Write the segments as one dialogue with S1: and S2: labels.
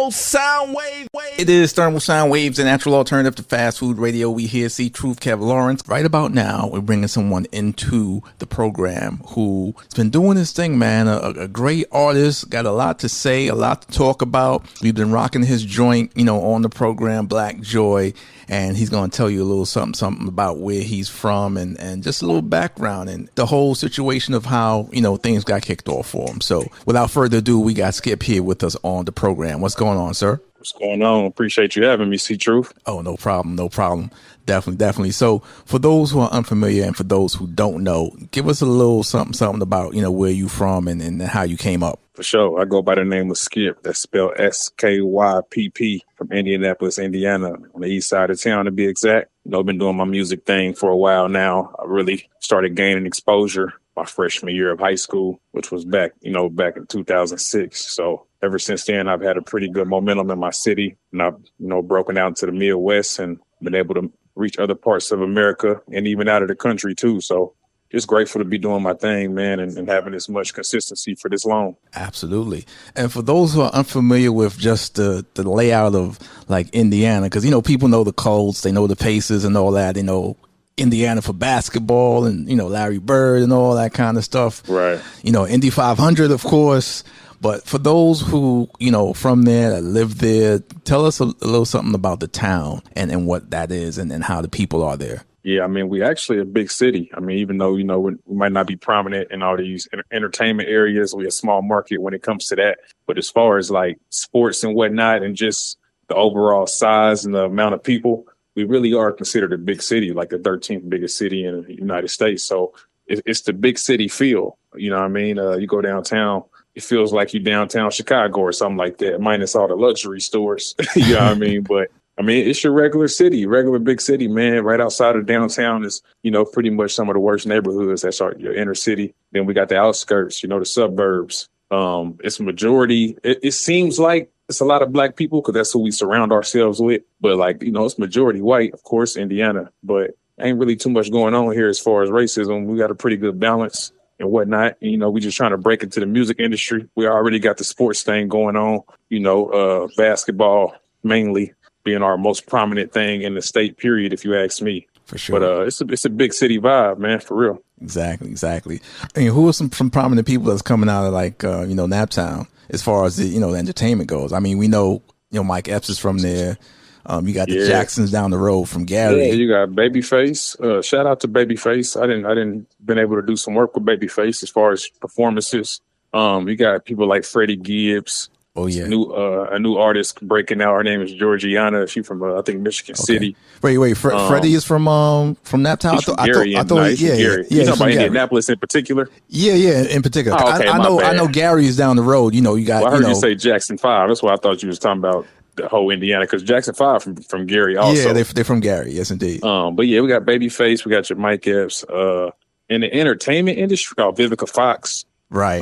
S1: thermal sound wave.
S2: It is thermal sound waves, the natural alternative to fast food radio. We hear C.Truth, Kev Lawrence. Right about now, we're bringing someone into the program who's been doing this thing, man. A great artist, got a lot to say, a lot to talk about. We've been rocking his joint, on the program, Black Joy, and he's going to tell you a little something about where he's from and just a little background and the whole situation of how, things got kicked off for him. So without further ado, we got Skypp here with us on the program. What's going on, sir?
S3: What's going on? Appreciate you having me, C.Truth.
S2: Oh, no problem. Definitely. So for those who are unfamiliar and for those who don't know, give us a little something about, where you from and how you came up.
S3: For sure. I go by the name of Skypp. That's spelled Skypp, from Indianapolis, Indiana, on the east side of town to be exact. I've been doing my music thing for a while now. I really started gaining exposure my freshman year of high school, which was back in 2006. So ever since then, I've had a pretty good momentum in my city, and I've, broken out into the Midwest and been able to reach other parts of America and even out of the country too. So just grateful to be doing my thing, man, and having this much consistency for this long.
S2: Absolutely. And for those who are unfamiliar with just the layout of like Indiana, because, people know the Colts, they know the Pacers and all that, Indiana for basketball and, Larry Bird and all that kind of stuff.
S3: Right.
S2: Indy 500, of course. But for those who, from there, that live there, tell us a little something about the town and what that is and how the people are there.
S3: Yeah, we actually a big city. Even though, we might not be prominent in all these entertainment areas, we're a small market when it comes to that. But as far as like sports and whatnot and just the overall size and the amount of people, we really are considered a big city, like the 13th biggest city in the United States. So it's the big city feel. You go downtown, it feels like you're downtown Chicago or something like that, minus all the luxury stores. You know what I mean? But it's your regular city, regular big city, man. Right outside of downtown is, pretty much some of the worst neighborhoods. That's your inner city. Then we got the outskirts, the suburbs. It's majority. It seems like it's a lot of black people because that's who we surround ourselves with. But it's majority white, of course, Indiana. But ain't really too much going on here as far as racism. We got a pretty good balance and whatnot. We just trying to break into the music industry. We already got the sports thing going on, basketball mainly being our most prominent thing in the state, period, if you ask me.
S2: For sure.
S3: But it's a big city vibe, man, for real.
S2: Exactly. Who are some prominent people that's coming out of Naptown as far as the entertainment goes? We know Mike Epps is from there. You got the Jacksons down the road from Gary.
S3: Yeah, you got Babyface. Shout out to Babyface. I didn't been able to do some work with Babyface as far as performances. You got people like Freddie Gibbs.
S2: Oh yeah,
S3: a new artist breaking out. Her name is Georgiana. She's from I think Michigan City.
S2: Wait. Freddie is from Naptown.
S3: Gary. You talking about Indianapolis in particular?
S2: Yeah, in particular.
S3: Oh, okay,
S2: I know Gary is down the road. You got.
S3: Well, I heard you say Jackson 5. That's why I thought you was talking about the whole Indiana, because Jackson 5 from Gary also.
S2: Yeah, they're from Gary. Yes, indeed.
S3: But yeah, we got Babyface. We got your Mike Epps. In the entertainment industry, called Vivica Fox.
S2: Right.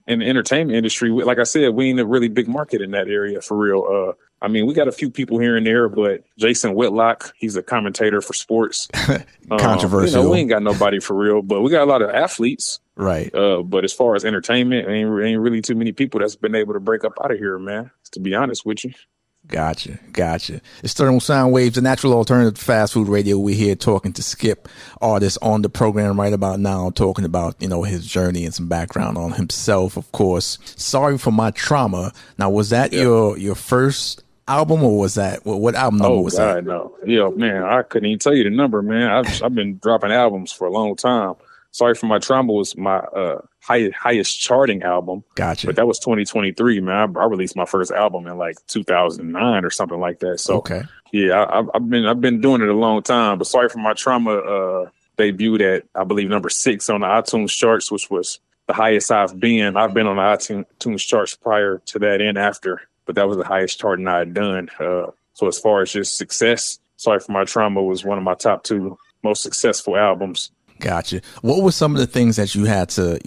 S3: In the entertainment industry, like I said, we ain't a really big market in that area for real. We got a few people here and there, but Jason Whitlock, he's a commentator for sports.
S2: Controversial.
S3: We ain't got nobody for real, but we got a lot of athletes.
S2: Right.
S3: But as far as entertainment, ain't really too many people that's been able to break up out of here, man, to be honest with you.
S2: Gotcha. It's Thermal Sound Waves, the natural alternative to fast food radio. We're here talking to Skypp, artist on the program right about now, talking about, his journey and some background on himself, of course. Sorry for My Trauma. Now, was that your first album, or was that, what album number was that? Oh, God,
S3: no. Yeah, man, I couldn't even tell you the number, man. I've been dropping albums for a long time. Sorry for My Trauma was my highest charting album.
S2: Gotcha.
S3: But that was 2023, man. I released my first album in like 2009 or something like that. So,
S2: okay.
S3: Yeah, I've been doing it a long time. But Sorry for My Trauma debuted at, I believe, number 6 on the iTunes charts, which was the highest I've been. I've been on the iTunes charts prior to that and after, but that was the highest charting I had done. So as far as just success, Sorry for My Trauma was one of my top 2 most successful albums.
S2: Gotcha. What were some of the things that you had to,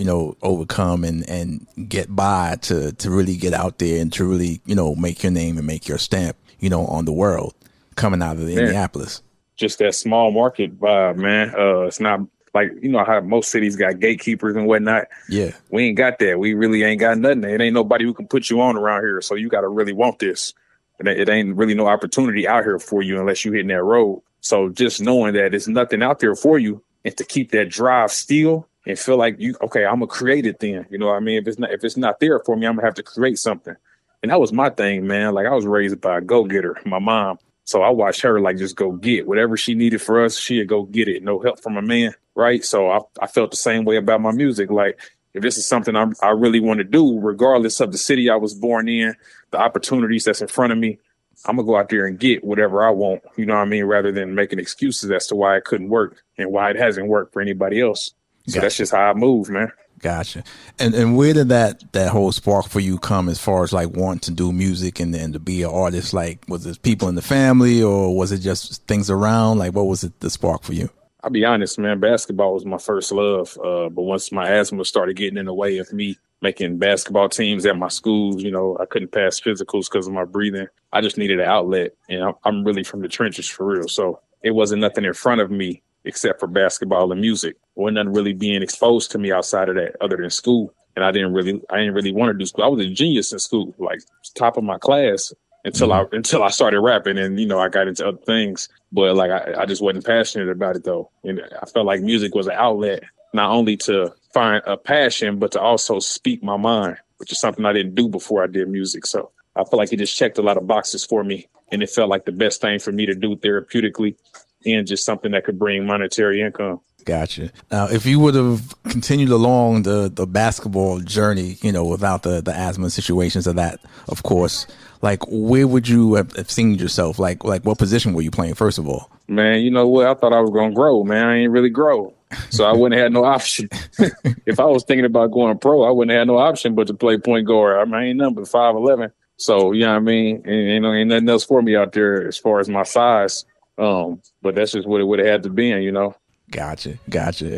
S2: overcome and get by to really get out there and to really, make your name and make your stamp, on the world coming out of Indianapolis?
S3: Just that small market vibe, man. It's not like, you know how most cities got gatekeepers and whatnot.
S2: Yeah.
S3: We ain't got that. We really ain't got nothing. It ain't nobody who can put you on around here. So you got to really want this. And it ain't really no opportunity out here for you unless you hitting that road. So just knowing that there's nothing out there for you, and to keep that drive still and feel like okay, I'm gonna create it then. You know what I mean? If it's not there for me, I'm gonna have to create something. And that was my thing, man. Like, I was raised by a go-getter, my mom. So I watched her like just go get whatever she needed for us. She'd go get it. No help from a man. Right. So I felt the same way about my music. Like, if this is something I really want to do, regardless of the city I was born in, the opportunities that's in front of me, I'm going to go out there and get whatever I want, you know what I mean, rather than making excuses as to why it couldn't work and why it hasn't worked for anybody else. So
S2: Gotcha.
S3: That's just how I move, man.
S2: Gotcha. And where did that whole spark for you come as far as like wanting to do music and then to be an artist? Like, was it people in the family or was it just things around? Like, what was it, the spark for you?
S3: I'll be honest, man, basketball was my first love. But once my asthma started getting in the way of me making basketball teams at my schools, you know, I couldn't pass physicals because of my breathing. I just needed an outlet. And I'm really from the trenches for real. So it wasn't nothing in front of me except for basketball and music. Wasn't nothing really being exposed to me outside of that other than school. And I didn't really want to do school. I was a genius in school, like top of my class until I started rapping and, you know, I got into other things. But like, I just wasn't passionate about it though. And I felt like music was an outlet, not only to find a passion, but to also speak my mind, which is something I didn't do before I did music. So I feel like it just checked a lot of boxes for me. And it felt like the best thing for me to do therapeutically and just something that could bring monetary income.
S2: Gotcha. Now, if you would have continued along the basketball journey, you know, without the asthma situations of that, of course, like, where would you have seen yourself? Like what position were you playing, first of all?
S3: Man, you know what? I thought I was going to grow, man. I ain't really grow. So I wouldn't have had no option. If I was thinking about going pro, I wouldn't have no option but to play point guard. I mean, I ain't nothing but 5'11". So, you know what I mean? And ain't nothing else for me out there as far as my size. But that's just what it would have had to be, you know?
S2: Gotcha.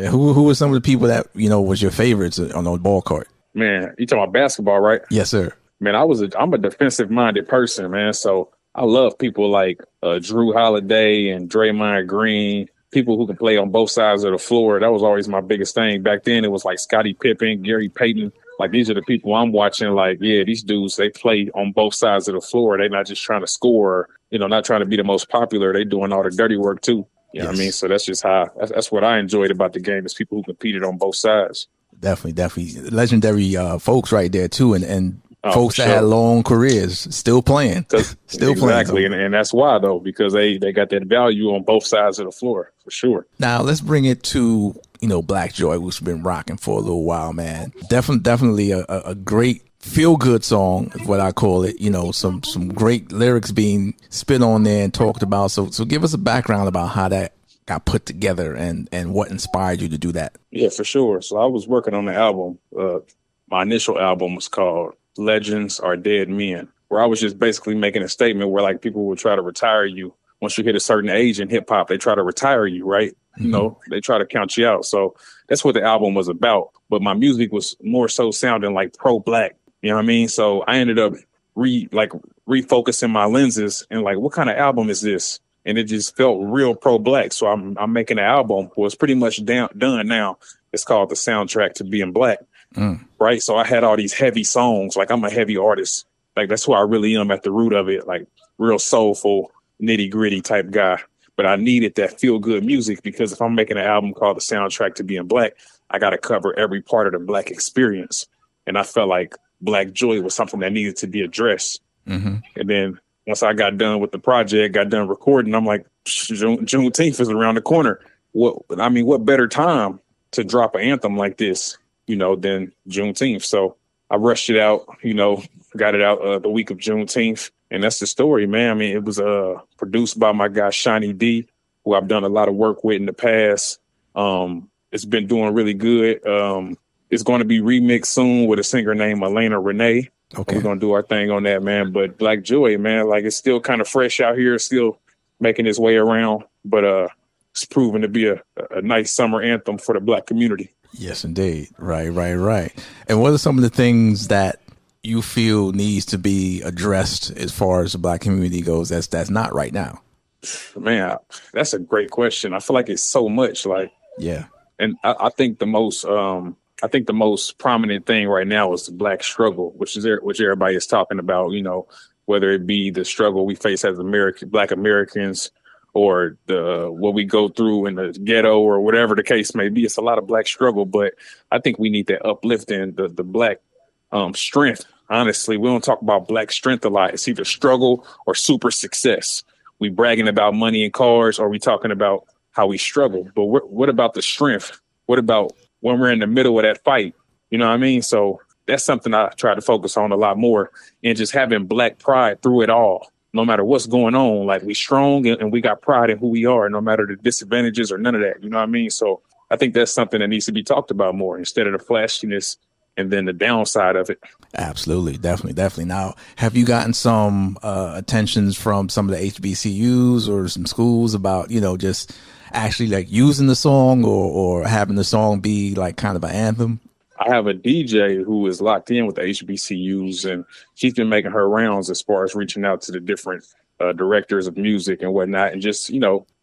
S2: Who were some of the people that, you know, was your favorites on the ball court?
S3: Man, you talking about basketball, right?
S2: Yes, sir.
S3: Man, I'm a defensive minded person, man. So I love people like Drew Holiday and Draymond Green, people who can play on both sides of the floor. That was always my biggest thing. Back then, it was like Scottie Pippen, Gary Payton. Like, these are the people I'm watching. Like, yeah, these dudes, they play on both sides of the floor. They're not just trying to score, you know, not trying to be the most popular. They doing all the dirty work too. You know what I mean? So that's just that's what I enjoyed about the game, is people who competed on both sides.
S2: Definitely. Legendary folks right there too. And folks that had long careers still playing.
S3: Exactly. And that's why, though, because they got that value on both sides of the floor, for sure.
S2: Now let's bring it to, you know, Black Joy, who's been rocking for a little while, man. Definitely a great feel-good song is what I call it. You know, some great lyrics being spit on there and talked about. So give us a background about how that got put together and what inspired you to do that.
S3: Yeah, for sure. So I was working on the album. My initial album was called Legends Are Dead Men, where I was just basically making a statement where, like, people would try to retire you. Once you hit a certain age in hip hop, they try to retire you, right? Mm-hmm. You know, they try to count you out. So that's what the album was about. But my music was more so sounding like pro-Black. You know what I mean? So I ended up refocusing my lenses and like, what kind of album is this? And it just felt real pro-Black. So I'm making an album. Well, it's pretty much done now. It's called The Soundtrack to Being Black. Right. So I had all these heavy songs. Like, I'm a heavy artist. Like, that's who I really am at the root of it. Like, real soulful, nitty gritty type guy. But I needed that feel good music, because if I'm making an album called The Soundtrack to Being Black, I got to cover every part of the Black experience. And I felt like Black Joy was something that needed to be addressed. Mm-hmm. And then once I got done with the project, got done recording, I'm like, Juneteenth is around the corner. What better time to drop an anthem like this, you know, than Juneteenth? So I rushed it out, you know, got it out the week of Juneteenth. And that's the story, man. I mean, it was produced by my guy, Shiny D, who I've done a lot of work with in the past. It's been doing really good. It's going to be remixed soon with a singer named Elena Renee. Okay. We're going to do our thing on that, man. But Black Joy, man, like, it's still kind of fresh out here, still making its way around. But it's proven to be a nice summer anthem for the Black community.
S2: Yes, indeed. Right. And what are some of the things that you feel needs to be addressed as far as the Black community goes that's not right now?
S3: Man, that's a great question. I feel like it's so much. Like,
S2: yeah.
S3: And I think the most prominent thing right now is the Black struggle, which everybody is talking about. Whether it be the struggle we face as Black Americans, or what we go through in the ghetto, or whatever the case may be. It's a lot of Black struggle, but I think we need that uplifting, the Black strength. Honestly, we don't talk about Black strength a lot. It's either struggle or super success. We bragging about money and cars, or we talking about how we struggle. But what about the strength? What about when we're in the middle of that fight? You know what I mean? So that's something I try to focus on a lot more, and just having Black pride through it all. No matter what's going on, like, we strong and we got pride in who we are, no matter the disadvantages or none of that. You know what I mean? So I think that's something that needs to be talked about more, instead of the flashiness and then the downside of it.
S2: Absolutely. Definitely. Now, have you gotten some attentions from some of the HBCUs or some schools about, just actually like using the song or having the song be like kind of an anthem?
S3: I have a DJ who is locked in with the HBCUs, and she's been making her rounds as far as reaching out to the different directors of music and whatnot, and just,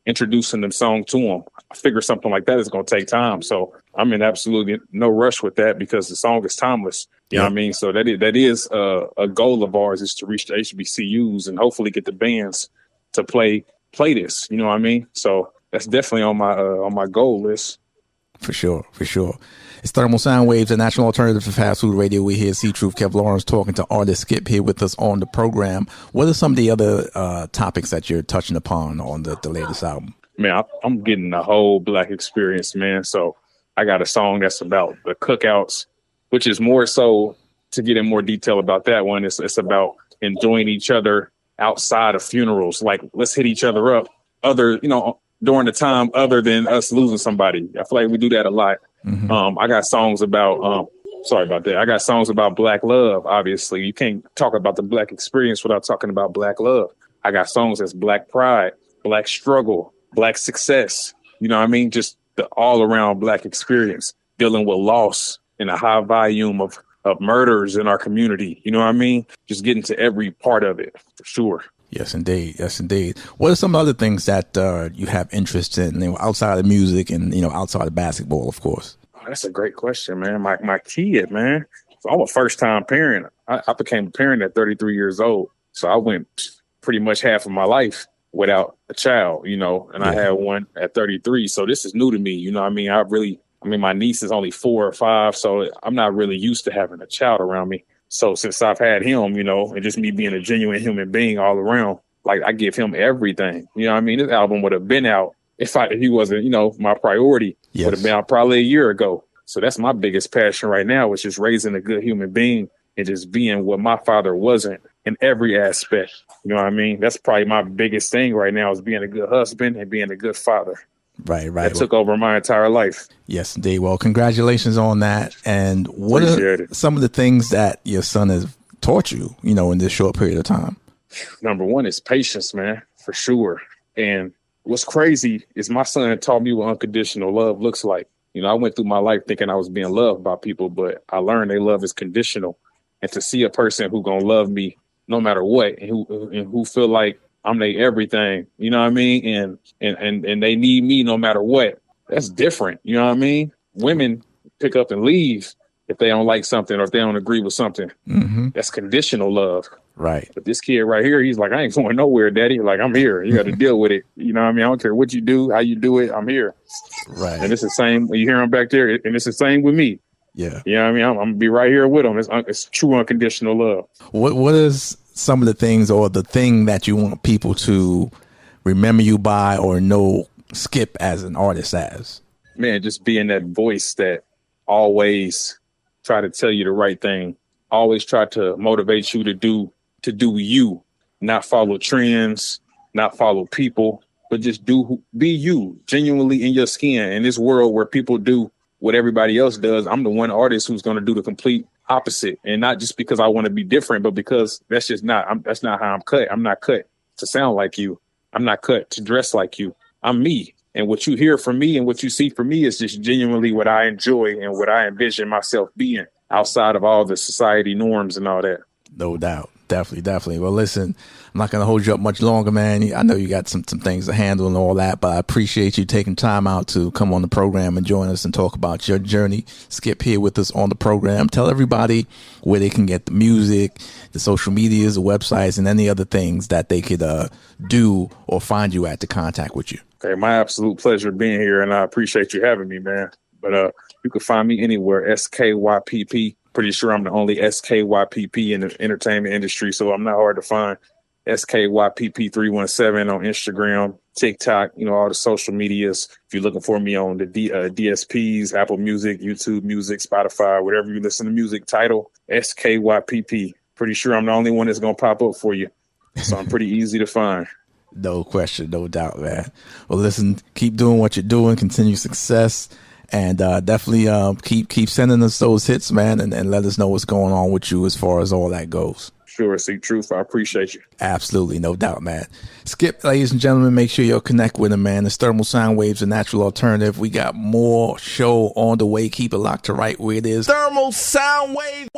S3: introducing the song to them. I figure something like that is going to take time. So I'm in absolutely no rush with that, because the song is timeless. You know what I mean? So that is a goal of ours, is to reach the HBCUs and hopefully get the bands to play this. You know what I mean? So that's definitely on my goal list.
S2: For sure. It's Thermal Sound Waves, a national alternative to fast food radio. We hear C.Truth, Kev Lawrence, talking to artist Skypp here with us on the program. What are some of the other topics that you're touching upon on the latest album?
S3: Man, I'm getting the whole Black experience, man. So I got a song that's about the cookouts, which is more so, to get in more detail about that one, it's about enjoying each other outside of funerals. Like, let's hit each other up during the time other than us losing somebody. I feel like we do that a lot. Mm-hmm. I got songs about, sorry about that. I got songs about Black love. Obviously, you can't talk about the Black experience without talking about Black love. I got songs that's Black pride, Black struggle, Black success. You know what I mean? Just the all around Black experience, dealing with loss and a high volume of murders in our community. You know what I mean? Just getting to every part of it, for sure.
S2: Yes, indeed. What are some other things that you have interest in, outside of music and, outside of basketball, of course?
S3: Oh, that's a great question, man. My kid, man. So I'm a first-time parent. I became a parent at 33 years old. So I went pretty much half of my life without a child, and I had one at 33. So this is new to me. You know what I mean? My niece is only 4 or 5, so I'm not really used to having a child around me. So since I've had him, and just me being a genuine human being all around, like, I give him everything. You know what I mean? This album would have been out if he wasn't, my priority. Yes. Would have been out probably a year ago. So that's my biggest passion right now, is just raising a good human being and just being what my father wasn't in every aspect. You know what I mean? That's probably my biggest thing right now, is being a good husband and being a good father.
S2: Right.
S3: That took over my entire life.
S2: Yes, indeed. Well, congratulations on that. And what are some of the things that your son has taught you, in this short period of time?
S3: Number one is patience, man, for sure. And what's crazy is my son taught me what unconditional love looks like. I went through my life thinking I was being loved by people, but I learned their love is conditional. And to see a person who gonna love me no matter what, and who feel like I'm their everything, you know what I mean? And they need me no matter what. That's different. You know what I mean? Women pick up and leave if they don't like something or if they don't agree with something. Mm-hmm. That's conditional love.
S2: Right.
S3: But this kid right here, he's like, I ain't going nowhere, daddy. Like, I'm here. You got to deal with it. You know what I mean? I don't care what you do, how you do it. I'm here.
S2: Right.
S3: And it's the same when you hear him back there, and it's the same with me.
S2: Yeah.
S3: You know what I mean? I'm going to be right here with him. It's true unconditional love.
S2: What is some of the things, or the thing that you want people to remember you by or know Skypp as an artist as?
S3: Man, just being that voice that always try to tell you the right thing, always try to motivate you to do you, not follow trends, not follow people, but just be you, genuinely in your skin. In this world where people do what everybody else does, I'm the one artist who's going to do the complete opposite. And not just because I want to be different, but because that's not how I'm cut. I'm not cut to sound like you. I'm not cut to dress like you. I'm me. And what you hear from me and what you see from me is just genuinely what I enjoy and what I envision myself being outside of all the society norms and all that.
S2: No doubt. Definitely. Well, listen, I'm not going to hold you up much longer, man. I know you got some things to handle and all that, but I appreciate you taking time out to come on the program and join us and talk about your journey. Skypp here with us on the program. Tell everybody where they can get the music, the social medias, the websites, and any other things that they could do or find you at to contact with you.
S3: Okay, my absolute pleasure being here, and I appreciate you having me, man. But you can find me anywhere, SKYPP. Pretty sure I'm the only SKYPP in the entertainment industry, so I'm not hard to find. SKYPP317 on Instagram, TikTok, all the social medias. If you're looking for me on the DSPs, Apple Music, YouTube Music, Spotify, whatever you listen to music, title, SKYPP. Pretty sure I'm the only one that's going to pop up for you. So I'm pretty easy to find.
S2: No question, no doubt, man. Well, listen, keep doing what you're doing, continue success. And definitely keep sending us those hits, man, and let us know what's going on with you as far as all that goes.
S3: Sure, C.Truth. I appreciate you.
S2: Absolutely, no doubt, man. Skypp, ladies and gentlemen, make sure you'll connect with him, man. It's Thermal Sound Waves, a natural alternative. We got more show on the way. Keep it locked to right where it is. Thermal Sound Wave.